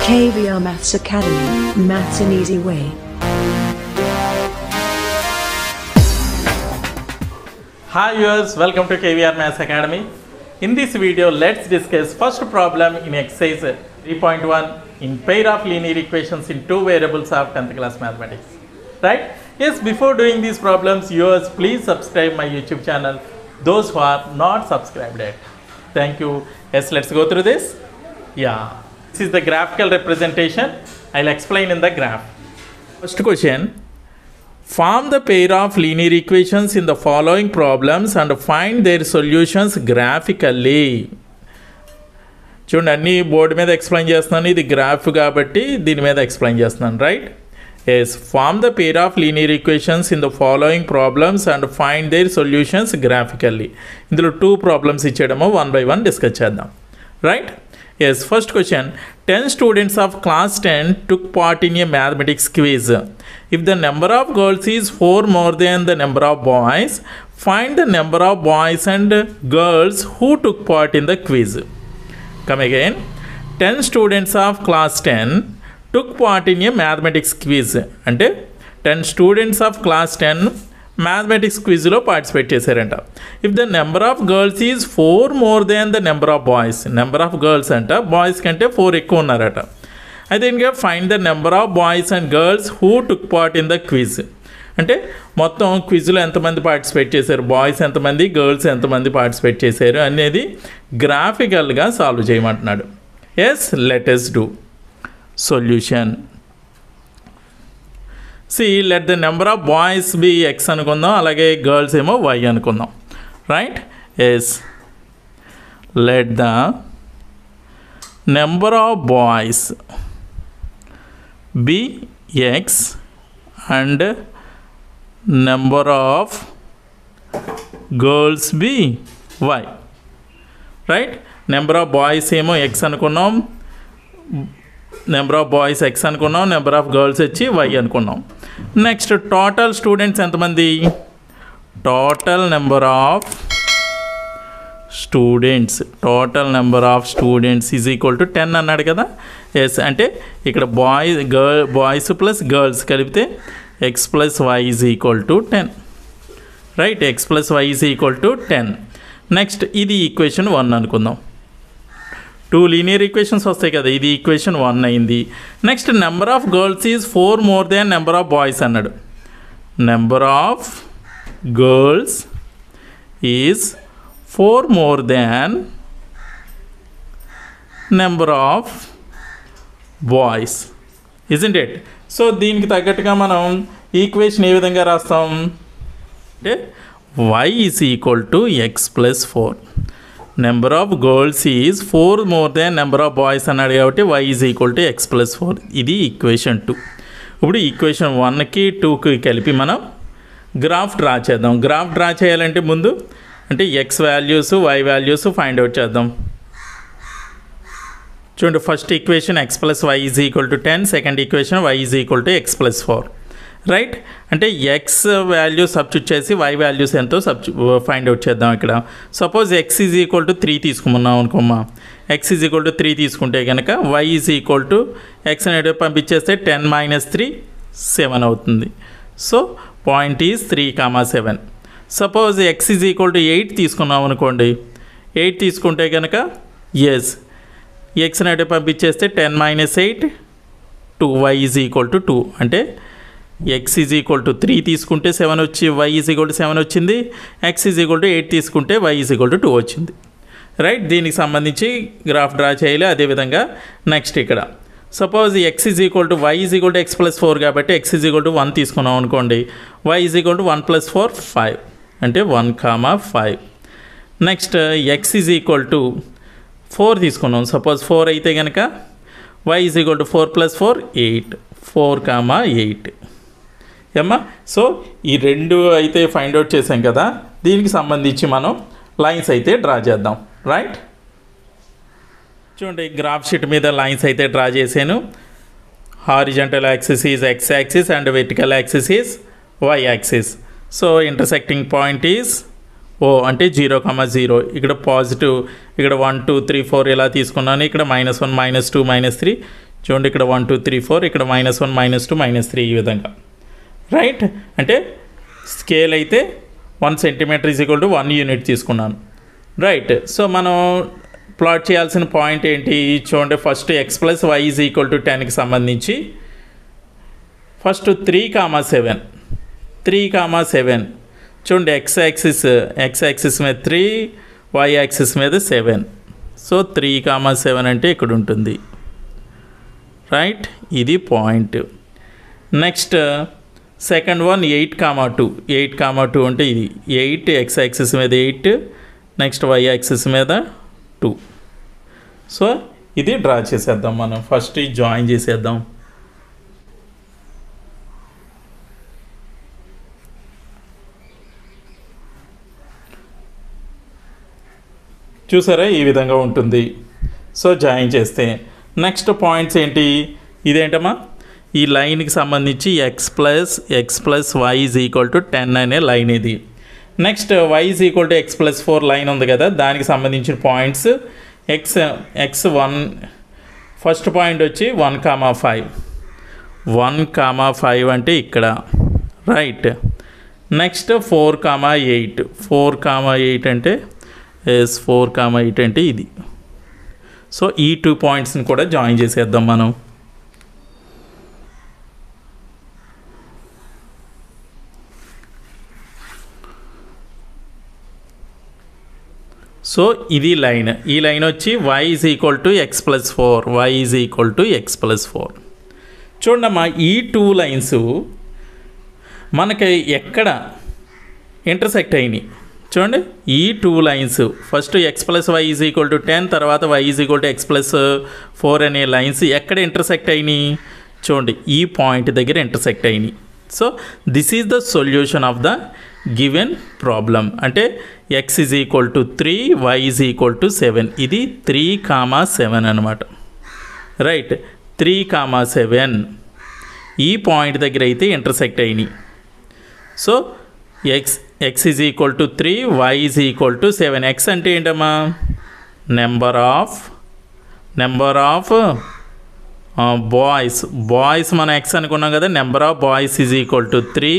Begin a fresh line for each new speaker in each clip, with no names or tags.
KVR Maths Academy, Maths an Easy Way.
Hi viewers, welcome to KVR Maths Academy. In this video, let's discuss first problem in exercise 3.1 in pair of linear equations in two variables of 10th class mathematics. Right? Yes, before doing these problems, viewers, please subscribe my YouTube channel. Those who are not subscribed yet. Thank you. Yes, let's go through this. Yeah. This is the graphical representation. I'll explain in the graph. First question. Form the pair of linear equations in the following problems and find their solutions graphically. చూడండి అన్ని board మీద explain చేస్తున్నాను, ఇది graph కాబట్టి దీని మీద explain చేస్తున్నాను, right? Yes, form the pair of linear equations in the following problems and find their solutions graphically. ఇందులో 2 ప్రాబ్లమ్స్ ఇచ్చేయడము, 1 by 1 డిస్కస్ చేద్దాం, right? Yes, first question. 10 students of class 10 took part in a mathematics quiz. If the number of girls is 4 more than the number of boys, find the number of boys and girls who took part in the quiz. Come again. 10 students of class 10 took part in a mathematics quiz. అంటే 10 students of class 10 mathematics క్విజ్లో participate చేశారంట. If the number of girls is 4 more than the number of boys, number of girls అంట boys కంటే 4 ఎక్కువ ఉన్నారట. అయితే ఇంకా find the number of boys and girls who took part in the quiz. అంటే మొత్తం క్విజ్లో ఎంతమంది పార్టిసిపేట్ చేశారు, బాయ్స్ ఎంతమంది, గర్ల్స్ ఎంతమంది పార్టిసిపేట్ చేశారు అనేది గ్రాఫికల్గా సాల్వ్ చేయమంటున్నాడు. Yes, let us do solution. See, let the number of boys be x అనుకుందాం, అలాగే గర్ల్స్ ఏమో y అనుకుందాం, right? Yes, let the number of boys be x and number of girls be y, right? Number of boys ఏమో x అనుకున్నాం, number of boys x అనుకున్నాం, number of girls వచ్చి y అనుకున్నాం. Next total students ఎంతమంది, total number of students, total number of students is equal to 10 అన్నాడు కదా. Yes, అంటే ఇక్కడ బాయ్స్ ప్లస్ గర్ల్స్ కలిపితే x plus y is equal to 10, right? X plus y is equal to 10. Next ఇది equation 1 అనుకుందాం. 2 linear equations వస్తాయి కదా, ఇది ఈక్వేషన్ 1 అయింది. Next number of girls is 4 more than number of boys అన్నాడు. Number of girls is 4 more than number of boys, isn't it? So దీనికి తగ్గట్టుగా మనం ఈక్వేషన్ ఏ విధంగా రాస్తాం అంటే y is equal to x plus 4. Number of girls is 4 more than number of boys అన్నాడు కాబట్టి y is equal to x plus 4. ఇది ఈక్వేషన్ 2. ఇప్పుడు ఈక్వేషన్ 1కి 2కి కలిపి మనం గ్రాఫ్ డ్రా చేద్దాం. గ్రాఫ్ డ్రా చేయాలంటే ముందు అంటే x values y values find out చేద్దాం. చూడండి, first equation x plus y is equal to 10, second equation y is equal to x plus 4, right? అంటే ఎక్స్ వాల్యూ సబ్స్టిట్యూట్ చేసి వై వాల్యూస్ ఎంతో find out చేద్దాం. ఇక్కడ suppose x is equal to 3 తీసుకున్నాం అనుకోమ్మా. X is equal to 3 తీసుకుంటే కనుక y is equal to X అనేది పంపించేస్తే 10 - 3 7 అవుతుంది. So point is 3, 7. Suppose x is equal to 8 తీసుకున్నాం అనుకోండి. 8 తీసుకుంటే కనుక ఎస్ ఎక్స్ అనేది పంపించేస్తే 10 - 8 2, వై ఈజ్ ఈక్వల్ టు 2. అంటే ఎక్స్ ఈజ్ ఈక్వల్ టు 3 తీసుకుంటే 7 వచ్చి వై ఈజ్ ఈక్వల్ టు 7 వచ్చింది. ఎక్స్ ఈజ్ ఈక్వల్ టు 8 తీసుకుంటే వై ఈజ్ ఈక్వల్ టు 2 వచ్చింది, రైట్? దీనికి సంబంధించి గ్రాఫ్ డ్రా చేయాలి. అదేవిధంగా నెక్స్ట్ ఇక్కడ suppose x is equal to y is equal to x plus 4 కాబట్టి ఎక్స్ ఈజ్ ఈక్వల్ టు 1 తీసుకున్నాం అనుకోండి. వై ఈజ్ ఈక్వల్ టు 1 + 4 5, అంటే 1, 5. Next X is equal to 4 తీసుకున్నాం. సపోజ్ 4 అయితే కనుక వై ఈజ్ ఈక్వల్ టు 4 + 4 8, 4, 8 ఏమ్మా. సో ఈ 2 అయితే ఫైండ్ అవుట్ చేసాం కదా, దీనికి సంబంధించి మనం లైన్స్ అయితే డ్రా చేద్దాం, రైట్? చూడండి, గ్రాఫ్ షీట్ మీద లైన్స్ అయితే డ్రా చేశాను. Horizontal axis is x axis and vertical axis is y axis. So intersecting point is O అంటే 0, 0. ఇక్కడ పాజిటివ్, ఇక్కడ 1 2 3 4 ఇలా తీసుకున్నాను. ఇక్కడ -1 -2 -3 చూడండి ఇక్కడ 1 2 3 4 ఇక్కడ -1 -2 -3 ఈ విధంగా రైట్. అంటే స్కేల్ అయితే 1 centimetre is equal to 1 unit తీసుకున్నాను రైట్. సో మనం ప్లాట్ చేయాల్సిన పాయింట్ ఏంటి చూడండి, first x + y is equal to 10కి సంబంధించి ఫస్ట్ 3, 7 చూడండి, x యాక్సిస్ మీద 3, y యాక్సిస్ మీద 7. సో 3, 7 అంటే ఇక్కడ ఉంటుంది రైట్, ఇది పాయింట్. నెక్స్ట్ సెకండ్ వన్ 8, 2 అంటే ఇది 8 x యాక్సిస్ మీద 8, నెక్స్ట్ y యాక్సిస్ మీద 2. సో ఇది డ్రా చేసేద్దాం మనం, ఫస్ట్ జాయిన్ చేసేద్దాం. చూసారా ఈ విధంగా ఉంటుంది. సో జాయిన్ చేస్తే నెక్స్ట్ పాయింట్స్ ఏంటి, ఇదేంటమ్మా ఈ లైన్కి సంబంధించి x + y is equal to 10 అనే లైన్ ఇది. Next y is equal to x + 4 line ఉంది కదా, దానికి సంబంధించిన పాయింట్స్ x1 ఫస్ట్ పాయింట్ వచ్చి 1, 5 అంటే ఇక్కడ రైట్. నెక్స్ట్ 4, 8 అంటే 4, 8 అంటే ఇది. సో ఈ 2 పాయింట్స్ని కూడా జాయిన్ చేసేద్దాం మనం. సో ఇది లైన్, ఈ లైన్ వచ్చి y is equal to x + 4 చూడమ్మా, ఈ 2 లైన్స్ మనకి ఎక్కడ ఇంటర్సెక్ట్ అయినాయి చూడండి. ఈ 2 lines first x + y is equal to 10, తర్వాత y is equal to x + 4 అనే లైన్స్ ఎక్కడ ఇంటర్సెక్ట్ అయినాయి చూడండి, ఈ పాయింట్ దగ్గర ఇంటర్సెక్ట్ అయినాయి. So this is the solution of the given problem. అంటే x is equal to 3, y is equal to 7. ఇది 3, 7 అనమాట రైట్. 3, 7 ఈ పాయింట్ దగ్గర అయితే ఇంటర్సెక్ట్ అయినాయి. So x is equal to 3, y is equal to 7. x అంటే ఏంటమ్మా నెంబర్ ఆఫ్ బాయ్స్ మనం x అనుకున్నాం కదా, number of boys is equal to 3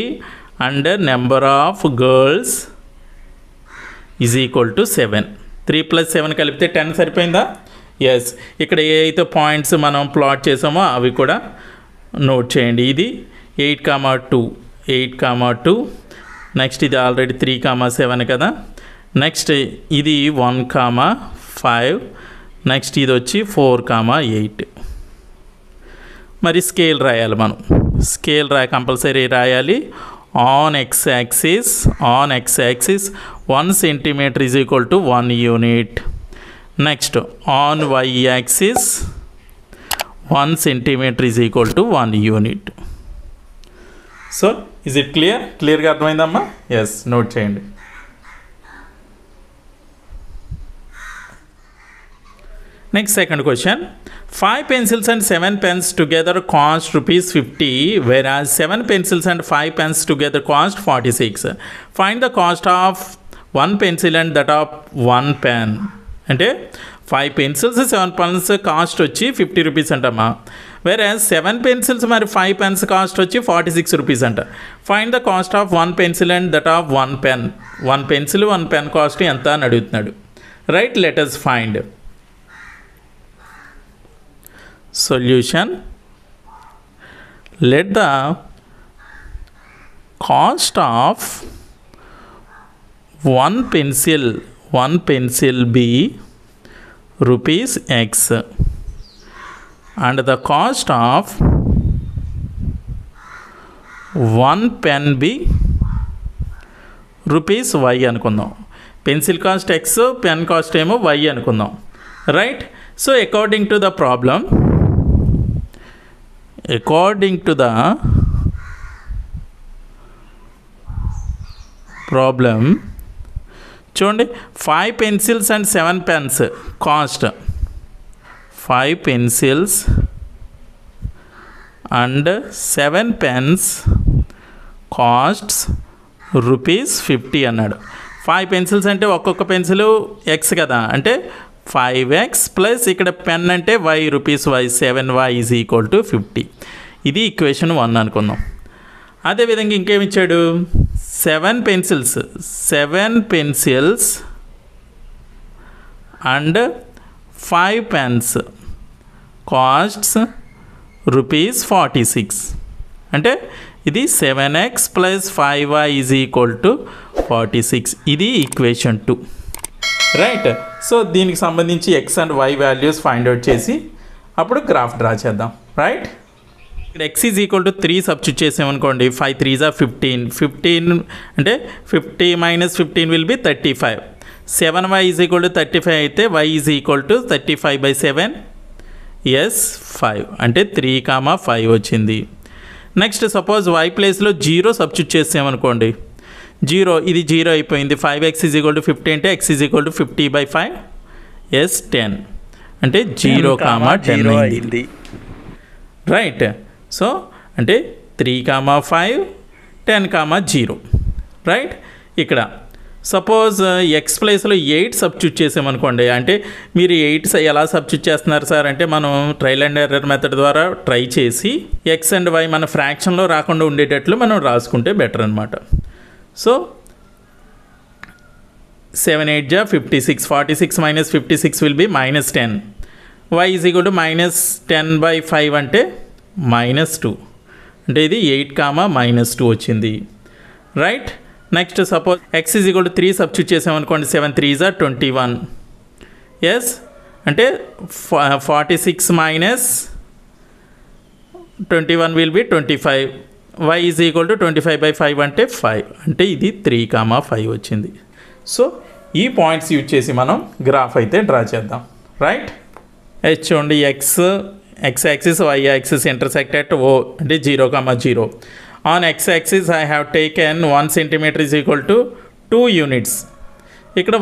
and number of girls is equal to 7. 3 + 7 కలిపితే 10 సరిపోయిందా? ఎస్. ఇక్కడ ఏ అయితే పాయింట్స్ మనం ప్లాట్ చేసామో అవి కూడా నోట్ చేయండి. ఇది 8, 2 నెక్స్ట్ ఇది ఆల్రెడీ 3, 7 కదా. నెక్స్ట్ ఇది 1, 5 నెక్స్ట్ ఇది వచ్చి 4, 8. మరి స్కేల్ రాయాలి మనం, కంపల్సరీ రాయాలి. On x axis 1 centimetre is equal to 1 unit. Next on y axis 1 centimetre is equal to 1 unit. So is it క్లియర్గా అర్థమైందమ్మా? ఎస్, నోట్ చేయండి. Next second question, 5 pencils and 7 pens together cost ₹50, whereas 7 pencils and 5 pens together cost 46. Find the cost of 1 pencil and that of 1 pen. అంటే 5 pencils 7 pens cost వచ్చి ₹50 అంటమ్మా, whereas 7 pencils మరి 5 pens cost వచ్చి ₹46 అంట. Find the cost of 1 pencil and that of 1 pen. 1 pencil 1 pen cost ఎంత అని అడుగుతున్నాడు right. let us find solution. Let the cost of one pencil be ₹X and the cost of one pen be ₹Y అనుకుందాం. Pencil cost X, pen cost ఏమో Y అనుకుందాం right. So according to the problem చూడండి, 5 pencils and 7 pens cost 5 pencils and 7 pens costs ₹50 అన్నాడు. 5 pencils అంటే ఒక్కొక్క pencil X కదా, అంటే 5x plus ఇక్కడ పెన్ అంటే y rupees y 7y is equal to 50. ఇది ఈక్వేషన్ 1 అనుకుందాం. అదేవిధంగా ఇంకేమి ఇచ్చాడు, 7 pencils and 5 pens costs rupees 46. అంటే ఇది 7x plus 5y is equal to 46. ఇది ఈక్వేషన్ 2, రైట్. సో దీనికి సంబంధించి x and y values find out చేసి అప్పుడు గ్రాఫ్ డ్రా చేద్దాం, రైట్. ఇక్కడ x is equal to 3 substitute చేసామనుకోండి, 5 3s are 15 అంటే 50 - 15 will be 35. 7y is equal to 35 అయితే y is equal to 35/7 is 5 అంటే 3,5 వచ్చింది. నెక్స్ట్ సపోజ్ y ప్లేస్లో 0 సబ్స్టిట్యూట్ చేసామనుకోండి, 0 ఇది 0 అయిపోయింది. 5x ఈజ్ ఈక్వల్ టు 50 అంటే x is equal to 50/5 is 10 అంటే 0,10 అయింది, రైట్. సో అంటే 3,5 10,0, రైట్. ఇక్కడ సపోజ్ ఎక్స్ ప్లేస్లో 8 సబ్స్టిట్యూట్ చేసామనుకోండి, అంటే మీరు 8 ఎలా సబ్స్టిట్యూట్ చేస్తున్నారు సార్ అంటే మనం ట్రైల్ అండ్ ఎర్రర్ మెథడ్ ద్వారా ట్రై చేసి ఎక్స్ అండ్ వై మన ఫ్రాక్షన్లో రాకుండా ఉండేటట్లు మనం రాసుకుంటే బెటర్ అనమాట. సో 7 8 జా 56, 46 - 56 will be -10. y is equal to -10/5 అంటే -2 అంటే ఇది 8,-2 వచ్చింది, right. Next suppose x is equal to 3 substitute చేసామనుకోండి, 7 3s are 21 ఎస్ అంటే 46 - 21 will be 25. y is equal to 25/5 అంటే 5 అంటే ఇది 3,5 వచ్చింది. సో ఈ పాయింట్స్ యూజ్ చేసి మనం గ్రాఫ్ అయితే డ్రా చేద్దాం, రైట్. చూడండి x axis y axis intersect at O అంటే 0,0. On x axis I have taken 1 centimeter is equal to 2 units. ఇక్కడ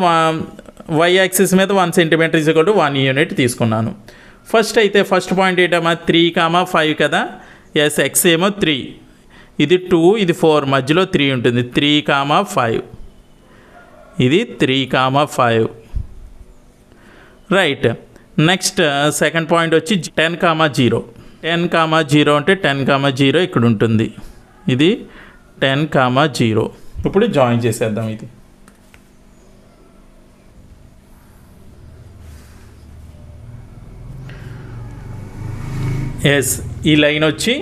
y యాక్సిస్ మీద 1 centimeter is equal to 1 unit తీసుకున్నాను. ఫస్ట్ పాయింట్ ఏంటమ్మా 3,5 కదా, ఎస్ x ఏమో 3, ఇది 2 ఇది 4 మధ్యలో 3 ఉంటుంది, 3,5 ఇది 3,5, రైట్. నెక్స్ట్ సెకండ్ పాయింట్ వచ్చి 10,0 అంటే 10,0 ఇక్కడ ఉంటుంది, ఇది 10,0. ఇప్పుడు జాయిన్ చేసేద్దాం. ఇది ఎస్ ఈ లైన్ వచ్చి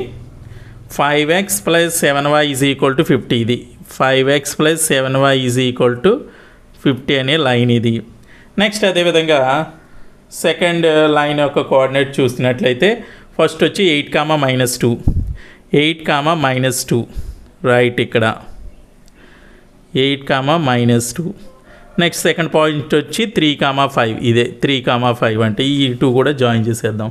5x + 7y is equal to 50. ఇది 5x + 7y is equal to 50 అనే లైన్ ఇది. నెక్స్ట్ అదేవిధంగా సెకండ్ లైన్ యొక్క కోఆర్డినేట్ చూసినట్లయితే ఫస్ట్ వచ్చి 8,-2 8,-2 రైట్. ఇక్కడ 8,-2. నెక్స్ట్ సెకండ్ పాయింట్ వచ్చి 3,5 ఇదే 3,5 అంటే ఈ 2 కూడా జాయిన్ చేసేద్దాం.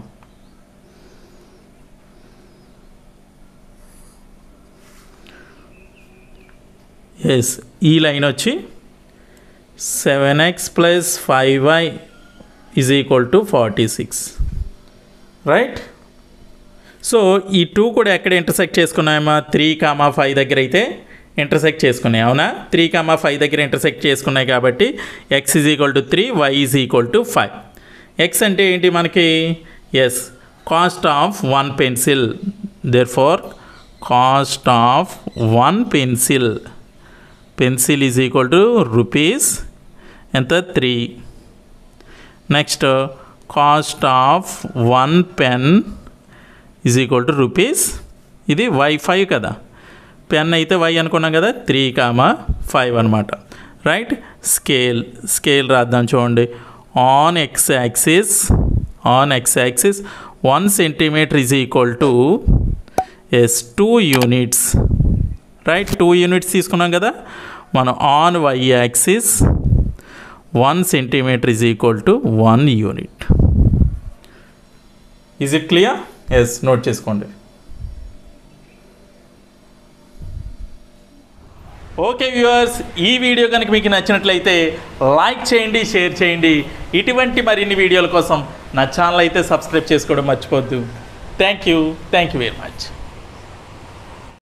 ఎస్ ఈ లైన్ వచ్చి 7x + 5y is equal to 46, right. So ఈ 2 కూడా ఎక్కడ ఇంటర్సెక్ట్ చేసుకున్నాయమ్మా, 3,5 దగ్గర అయితే ఇంటర్సెక్ట్ చేసుకున్నాయి, అవునా. 3,5 దగ్గర ఇంటర్సెక్ట్ చేసుకున్నాయి కాబట్టి x is equal to 3, y is equal to 5. x అంటే ఏంటి మనకి, is cost of 1 pencil, therefore cost of 1 pencil is equal to rupees ఎంత 3. Next cost of 1 pen is equal to rupees, ఇది y5 కదా, pen అయితే y అనుకున్నాం కదా, 3,5 అనమాట, రైట్. స్కేల్ రాద్దాం చూడండి. On x axis 1 centimeter is equal to 2 units, right. 2 units తీసుకున్నాం కదా మనం. On y axis 1 centimeter is equal to 1 unit. Is it clear? Yes, note చేసుకోండి. ఓకే వ్యూవర్స్, ఈ వీడియో కనుక మీకు నచ్చినట్లయితే లైక్ చేయండి, షేర్ చేయండి. ఇటువంటి మరిన్ని వీడియోల కోసం నా ఛానల్ అయితే సబ్స్క్రైబ్ చేసుకోవడం మర్చిపోద్దు. Thank you very much.